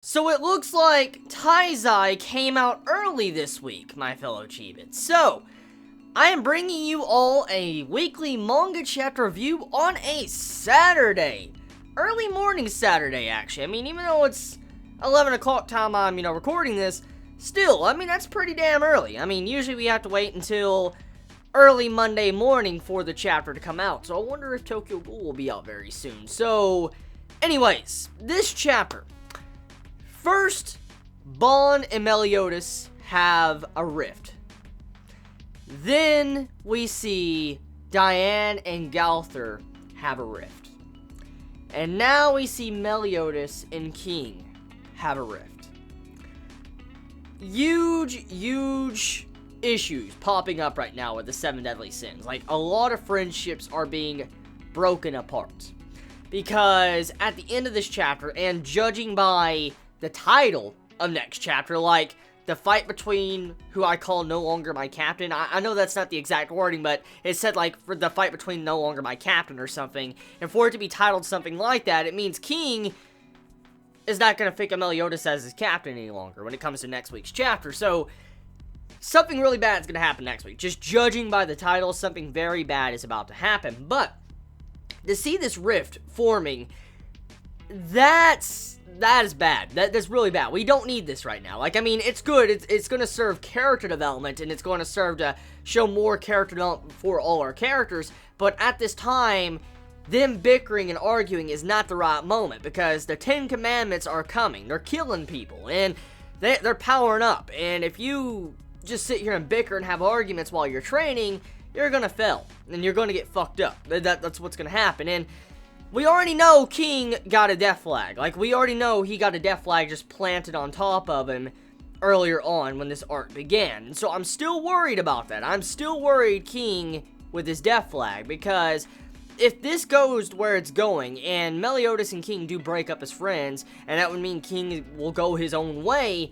So it looks like Taizai came out early this week, my fellow Chibits. So, I am bringing you all a weekly manga chapter review on a Saturday. Early morning Saturday, actually. I mean, even though it's 11 o'clock time I'm, recording this, still, that's pretty damn early. Usually we have to wait until early Monday morning for the chapter to come out. So I wonder if Tokyo Ghoul will be out very soon. So, anyways, this chapter. First, Bon and Meliodas have a rift. Then we see Diane and Galther have a rift. And now we see Meliodas and King have a rift. Huge issues popping up right now with the 7 Deadly Sins. Like, a lot of friendships are being broken apart. Because at the end of this chapter, and judging by the title of next chapter, like the fight between who I call no longer my captain. I know that's not the exact wording, but it said like for the fight between no longer my captain or something. And for it to be titled something like that, it means King is not going to think of Meliodas as his captain any longer when it comes to next week's chapter. So something really bad is going to happen next week. Just judging by the title, something very bad is about to happen. But to see this rift forming, that is bad. That's really bad. We don't need this right now. It's good. It's going to serve character development, and it's going to serve to show more character development for all our characters. But at this time, them bickering and arguing is not the right moment, because the 10 Commandments are coming. They're killing people, and they're powering up. And if you just sit here and bicker and have arguments while you're training, you're going to fail, and you're going to get fucked up. That's what's going to happen. And we already know King got a death flag. Like, we already know he got a death flag just planted on top of him earlier on when this arc began. And so I'm still worried about that. I'm still worried King with his death flag, because if this goes where it's going, and Meliodas and King do break up as friends, and that would mean King will go his own way,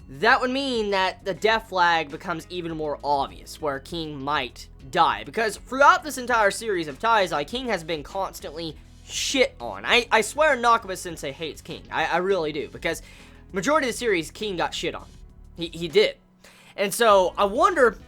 that would mean that the death flag becomes even more obvious, where King might die. Because throughout this entire series of Taizai, King has been constantly shit on. I swear Nakaba Sensei hates King. I really do, because majority of the series, King got shit on. He did. And so, I wonder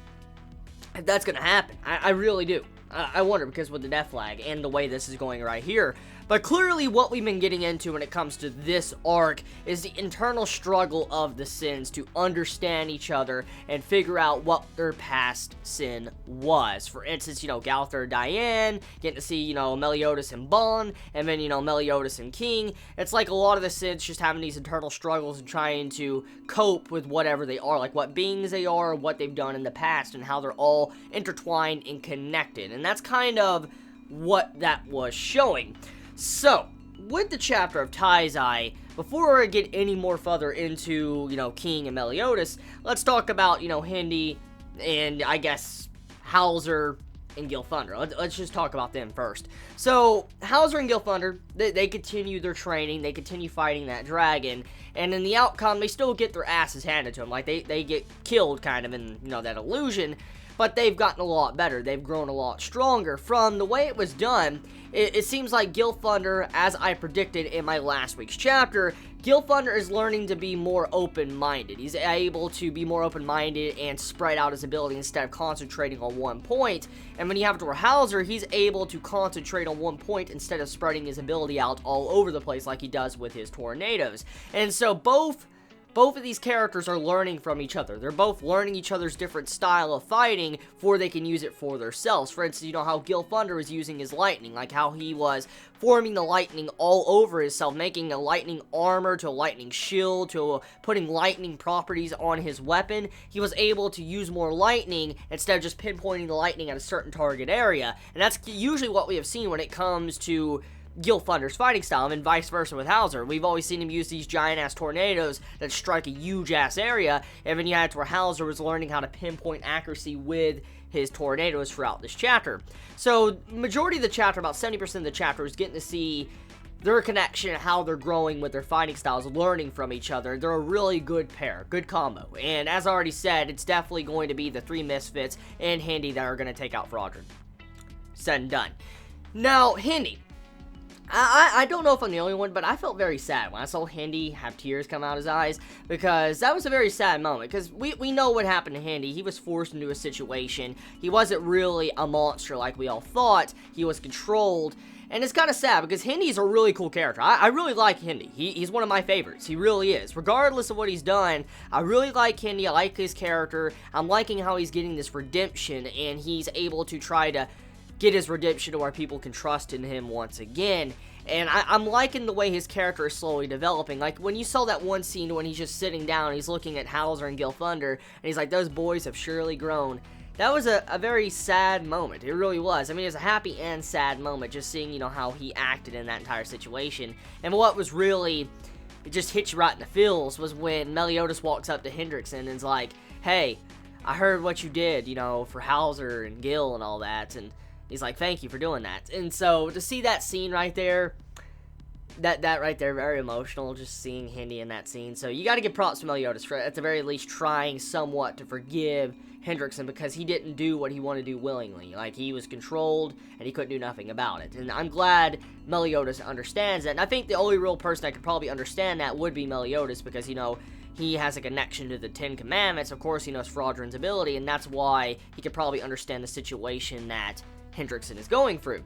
if that's gonna happen. I really do. I wonder, because with the death flag and the way this is going right here. But clearly what we've been getting into when it comes to this arc is the internal struggle of the sins to understand each other and figure out what their past sin was. For instance, Galther and Diane, getting to see, Meliodas and Bon, and then, Meliodas and King. It's like a lot of the sins just having these internal struggles and trying to cope with whatever they are, like what beings they are, what they've done in the past, and how they're all intertwined and connected. And that's kind of what that was showing. So, with the chapter of Taizai, before I get any more further into, King and Meliodas, let's talk about, Hindi and, I guess, Hauser and Gilthunder. Let's just talk about them first. So, Hauser and Gilthunder, they continue their training, they continue fighting that dragon, and in the outcome, they still get their asses handed to them. Like, they get killed, kind of, in, that illusion, but they've gotten a lot better. They've grown a lot stronger. From the way it was done, it seems like Gilthunder, as I predicted in my last week's chapter, Gilthunder is learning to be more open-minded. He's able to be more open-minded and spread out his ability instead of concentrating on one point. And when you have Hauser, he's able to concentrate on one point instead of spreading his ability out all over the place like he does with his tornadoes. And so both of these characters are learning from each other. They're both learning each other's different style of fighting before they can use it for themselves. For instance, how Gilthunder was using his lightning, like how he was forming the lightning all over himself, making a lightning armor to a lightning shield to putting lightning properties on his weapon. He was able to use more lightning instead of just pinpointing the lightning at a certain target area. And that's usually what we have seen when it comes to Gilthunder's fighting style, and vice versa with Hauser. We've always seen him use these giant-ass tornadoes that strike a huge-ass area, and then you had to where Hauser was learning how to pinpoint accuracy with his tornadoes throughout this chapter. So, majority of the chapter, about 70% of the chapter, is getting to see their connection, how they're growing with their fighting styles, learning from each other. They're a really good pair, good combo. And as I already said, it's definitely going to be the 3 misfits and Hindi that are going to take out Fraudrin. Said and done. Now, Hindi. I don't know if I'm the only one, but I felt very sad when I saw Hindi have tears come out his eyes, because that was a very sad moment, because we know what happened to Hindi. He was forced into a situation. He wasn't really a monster like we all thought. He was controlled, and it's kind of sad, because Hindi's a really cool character. I really like Hindi. He's one of my favorites. He really is. Regardless of what he's done, I really like Hindi. I like his character. I'm liking how he's getting this redemption, and he's able to try to get his redemption to where people can trust in him once again. And I'm liking the way his character is slowly developing. Like, when you saw that one scene when he's just sitting down, he's looking at Hauser and Gil Thunder, and he's like, those boys have surely grown. That was a very sad moment. It really was. I mean, it was a happy and sad moment, just seeing, you know, how he acted in that entire situation. And what was really, it just hit you right in the feels, was when Meliodas walks up to Hendrickson and is like, hey, I heard what you did, you know, for Hauser and Gil and all that, and he's like, thank you for doing that. And so, to see that scene right there, that right there, very emotional, just seeing Hindi in that scene. So, you gotta give props to Meliodas for, at the very least, trying somewhat to forgive Hendrickson, because he didn't do what he wanted to do willingly. Like, he was controlled, and he couldn't do nothing about it. And I'm glad Meliodas understands that. And I think the only real person that could probably understand that would be Meliodas, because, you know, he has a connection to the Ten Commandments. Of course, he knows Fraudron's ability, and that's why he could probably understand the situation that Hendrickson is going through.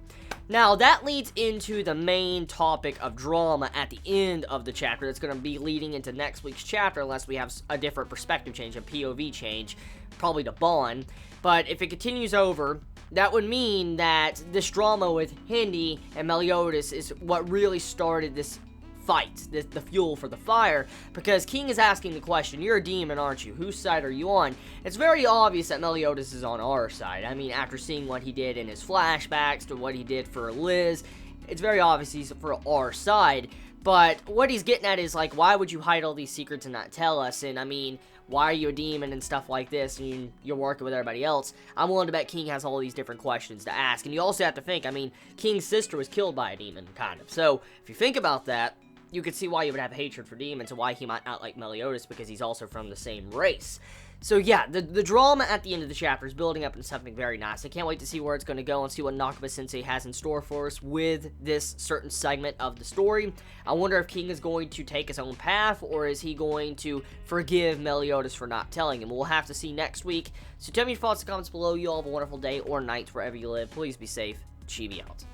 Now, that leads into the main topic of drama at the end of the chapter that's going to be leading into next week's chapter, unless we have a different perspective change, a POV change, probably to Bon. But if it continues over, that would mean that this drama with Hindi and Meliodas is what really started this fight, the fuel for the fire, because King is asking the question, you're a demon, aren't you? Whose side are you on? It's very obvious that Meliodas is on our side. I mean, after seeing what he did in his flashbacks to what he did for Liz, it's very obvious he's for our side. But what he's getting at is, like, why would you hide all these secrets and not tell us? And, I mean, why are you a demon and stuff like this, and you're working with everybody else? I'm willing to bet King has all these different questions to ask. And you also have to think, I mean, King's sister was killed by a demon, kind of. So, if you think about that, you could see why you would have hatred for demons and why he might not like Meliodas, because he's also from the same race. So yeah, the drama at the end of the chapter is building up into something very nice. I can't wait to see where it's going to go and see what Nakaba-sensei has in store for us with this certain segment of the story. I wonder if King is going to take his own path, or is he going to forgive Meliodas for not telling him? We'll have to see next week. So tell me your thoughts in the comments below. You all have a wonderful day or night wherever you live. Please be safe. Chibi out.